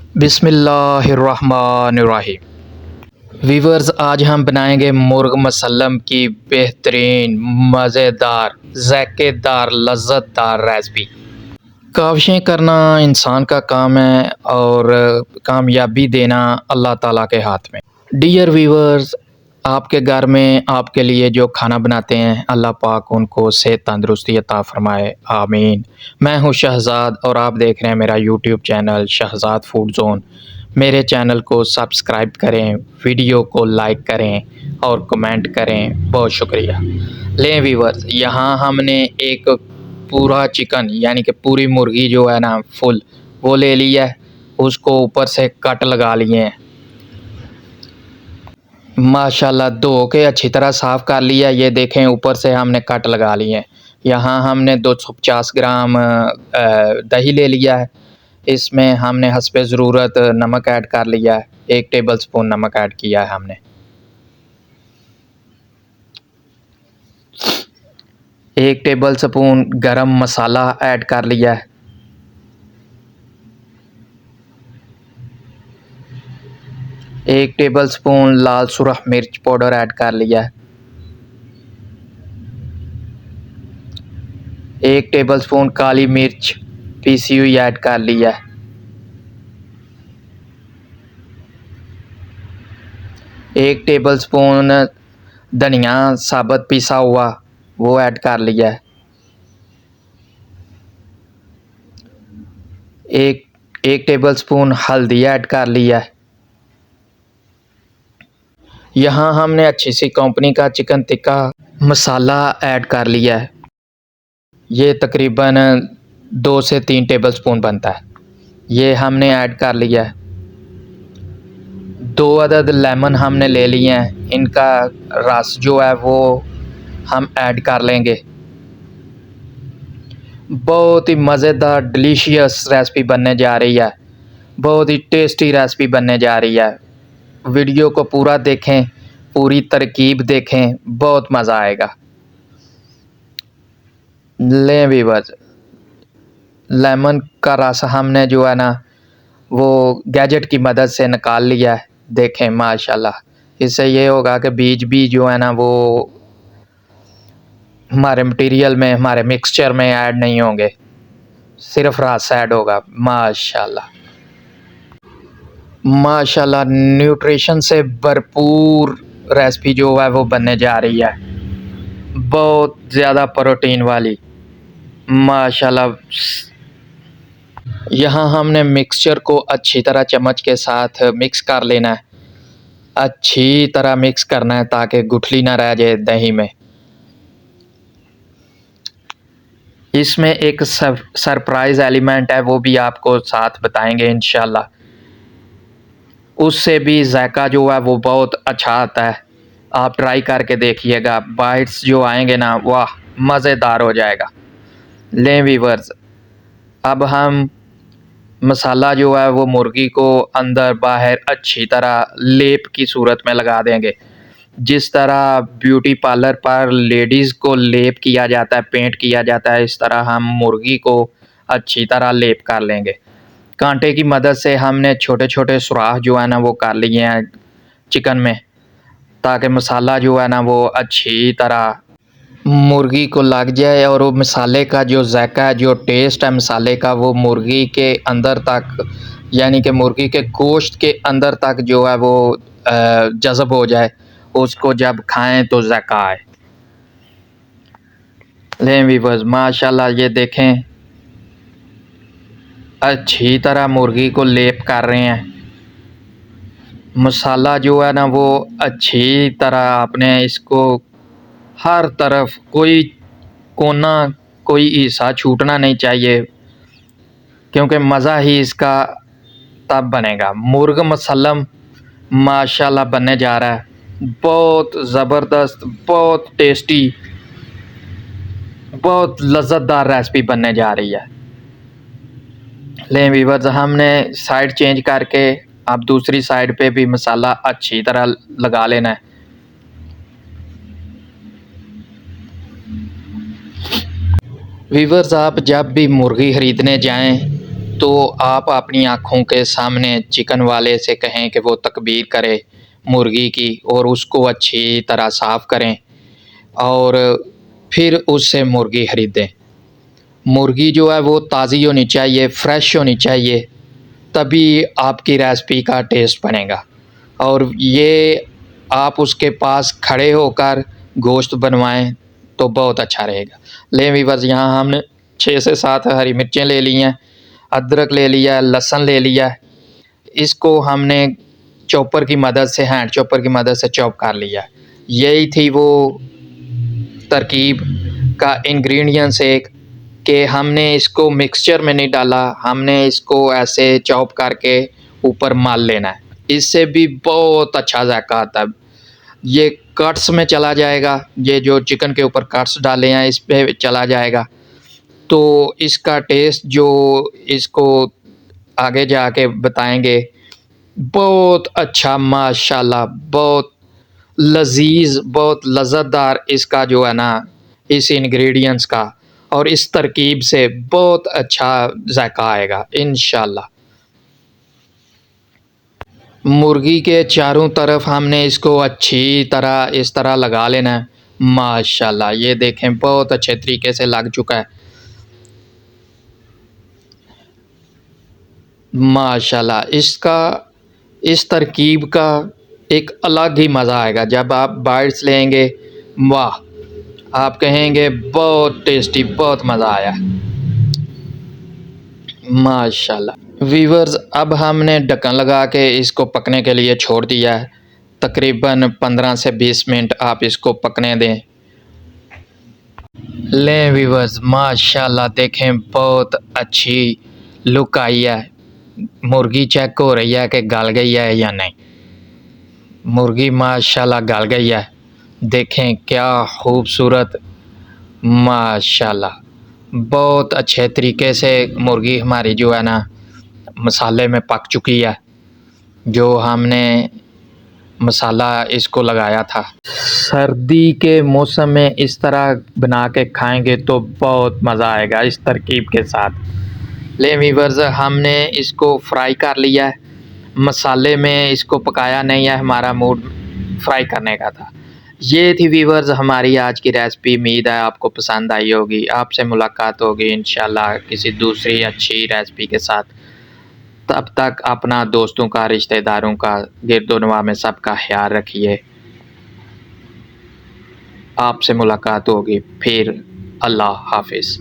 बिस्मिल्लाहिर्रहमानिर्रहीम। वीवर्स, आज हम बनाएंगे मुर्ग मसल्लम की बेहतरीन मज़ेदार ज़ायकेदार लज़्ज़तदार रेसिपी। काविशें करना इंसान का काम है और कामयाबी देना अल्लाह ताला के हाथ में। डियर वीवर्स, आपके घर में आपके लिए जो खाना बनाते हैं अल्लाह पाक उनको सेहत तंदुरुस्ती अता फ़रमाए, आमीन। मैं हूं शहज़ाद और आप देख रहे हैं मेरा YouTube channel Shahzad food zone. मेरे चैनल को सब्सक्राइब करें, वीडियो को लाइक करें और कमेंट करें। बहुत शुक्रिया। लें वीवर्स, यहाँ हमने एक पूरा चिकन यानी कि पूरी मुर्गी जो है ना फुल वो ले लिया है। उसको ऊपर से कट लगा लिए हैं। माशाल्लाह धो के अच्छी तरह साफ़ कर लिया। ये देखें ऊपर से हमने कट लगा लिए हैं। यहाँ हमने 250 ग्राम दही ले लिया है। इसमें हमने हस्बे ज़रूरत नमक ऐड कर लिया है। 1 टेबल स्पून नमक ऐड किया है हमने। 1 टेबल स्पून गरम मसाला ऐड कर लिया है। 1 टेबल स्पून लाल सुरख मिर्च पाउडर ऐड कर लिया है। 1 टेबल स्पून काली मिर्च पीसी हुई ऐड कर लिया है। 1 टेबल स्पून धनिया साबुत पिसा हुआ वो ऐड कर लिया है। एक टेबल स्पून हल्दी ऐड कर लिया है। यहाँ हमने अच्छी सी कंपनी का चिकन टिक्का मसाला ऐड कर लिया है। ये तकरीबन 2 से 3 टेबल स्पून बनता है। ये हमने ऐड कर लिया है। 2 अदद लेमन हमने ले लिए हैं। इनका रस जो है वो हम ऐड कर लेंगे। बहुत ही मज़ेदार डिलीशियस रेसिपी बनने जा रही है। बहुत ही टेस्टी रेसिपी बनने जा रही है। वीडियो को पूरा देखें, पूरी तरकीब देखें, बहुत मज़ा आएगा। लें वीवर्स, लेमन का रस हमने जो है ना वो गैजेट की मदद से निकाल लिया है। देखें माशाल्लाह, इससे ये होगा कि बीज भी जो है ना वो हमारे मटेरियल में, हमारे मिक्सचर में ऐड नहीं होंगे, सिर्फ रस ऐड होगा। माशाल्लाह माशाल्लाह, न्यूट्रिशन से भरपूर रेसिपी जो है वो बनने जा रही है। बहुत ज़्यादा प्रोटीन वाली माशाल्लाह। यहाँ हमने मिक्सचर को अच्छी तरह चम्मच के साथ मिक्स कर लेना है। अच्छी तरह मिक्स करना है ताकि गुठली ना रह जाए दही में। इसमें एक सरप्राइज़ एलिमेंट है, वो भी आपको साथ बताएंगे इंशाल्लाह। उससे भी जायका जो है वो बहुत अच्छा आता है। आप ट्राई करके देखिएगा, बाइट्स जो आएंगे ना वाह मज़ेदार हो जाएगा। लें वीवर्स, अब हम मसाला जो है वो मुर्गी को अंदर बाहर अच्छी तरह लेप की सूरत में लगा देंगे। जिस तरह ब्यूटी पार्लर पर लेडीज़ को लेप किया जाता है, पेंट किया जाता है, इस तरह हम मुर्गी को अच्छी तरह लेप कर लेंगे। कांटे की मदद से हमने छोटे छोटे सुराख जो है ना वो कर लिए हैं चिकन में, ताकि मसाला जो है ना वो अच्छी तरह मुर्गी को लग जाए और वो मसाले का जो जायका है, जो टेस्ट है मसाले का, वो मुर्गी के अंदर तक यानी कि मुर्गी के गोश्त के अंदर तक जो है वो जज़ब हो जाए। उसको जब खाएं तो जायका आए। लें वीवर्स, माशाल्लाह ये देखें अच्छी तरह मुर्गी को लेप कर रहे हैं। मसाला जो है ना वो अच्छी तरह आपने इसको हर तरफ कोई कोना कोई हिस्सा छूटना नहीं चाहिए, क्योंकि मज़ा ही इसका तब बनेगा। मुर्ग मसल्लम माशाल्लाह बनने जा रहा है। बहुत ज़बरदस्त, बहुत टेस्टी, बहुत लज़्ज़तदार रेसिपी बनने जा रही है। लें वीवर्स, हमने साइड चेंज करके अब दूसरी साइड पे भी मसाला अच्छी तरह लगा लेना है। वीवर्स, आप जब भी मुर्गी ख़रीदने जाएं तो आप अपनी आँखों के सामने चिकन वाले से कहें कि वो तकबीर करे मुर्गी की और उसको अच्छी तरह साफ़ करें और फिर उससे मुर्गी खरीदें। मुर्गी जो है वो ताज़ी होनी चाहिए, फ्रेश होनी चाहिए, तभी आपकी रेसिपी का टेस्ट बनेगा। और ये आप उसके पास खड़े होकर गोश्त बनवाएं तो बहुत अच्छा रहेगा। लें व्यूअर्स, यहाँ हमने 6 से 7 हरी मिर्चें ले ली हैं, अदरक ले लिया, लहसुन ले लिया। इसको हमने चॉपर की मदद से, हैंड चॉपर की मदद से चॉप कर लिया। यही थी वो तरकीब का इंग्रेडिएंट्स एक, कि हमने इसको मिक्सचर में नहीं डाला, हमने इसको ऐसे चॉप करके ऊपर माल लेना है। इससे भी बहुत अच्छा जायका आता है। ये कट्स में चला जाएगा, ये जो चिकन के ऊपर कट्स डाले हैं इस पे चला जाएगा, तो इसका टेस्ट जो इसको आगे जाके बताएंगे बहुत अच्छा, माशाल्लाह बहुत लजीज, बहुत लज़्ज़तदार इसका जो है ना इस इंग्रेडिएंट्स का और इस तरकीब से बहुत अच्छा जायका आएगा इंशाल्लाह। मुर्गी के चारों तरफ हमने इसको अच्छी तरह इस तरह लगा लेना है। माशाल्लाह ये देखें बहुत अच्छे तरीके से लग चुका है। माशाल्लाह इसका, इस तरकीब का एक अलग ही मज़ा आएगा जब आप बाइट्स लेंगे। वाह, आप कहेंगे बहुत टेस्टी, बहुत मज़ा आया। माशाल्लाह वीवर्स, अब हमने ढक्कन लगा के इसको पकने के लिए छोड़ दिया है। तकरीबन 15 से 20 मिनट आप इसको पकने दें। लें वीवर्स, माशाल्लाह देखें बहुत अच्छी लुक आई है। मुर्गी चेक हो रही है कि गल गई है या नहीं। मुर्गी माशाल्लाह गल गई है। देखें क्या खूबसूरत, माशाल्लाह बहुत अच्छे तरीके से मुर्गी हमारी जो है ना मसाले में पक चुकी है। जो हमने मसाला इसको लगाया था, सर्दी के मौसम में इस तरह बना के खाएंगे तो बहुत मज़ा आएगा इस तरकीब के साथ। ले वीवर्स, हमने इसको फ्राई कर लिया है, मसाले में इसको पकाया नहीं है, हमारा मूड फ्राई करने का था। ये थी वीवर्स हमारी आज की रेसिपी। उम्मीद है आपको पसंद आई होगी। आपसे मुलाकात होगी इंशाल्लाह किसी दूसरी अच्छी रेसिपी के साथ। तब तक अपना, दोस्तों का, रिश्तेदारों का, गिरदोनवा में सबका ख्याल रखिए। आपसे मुलाकात होगी फिर। अल्लाह हाफिज़।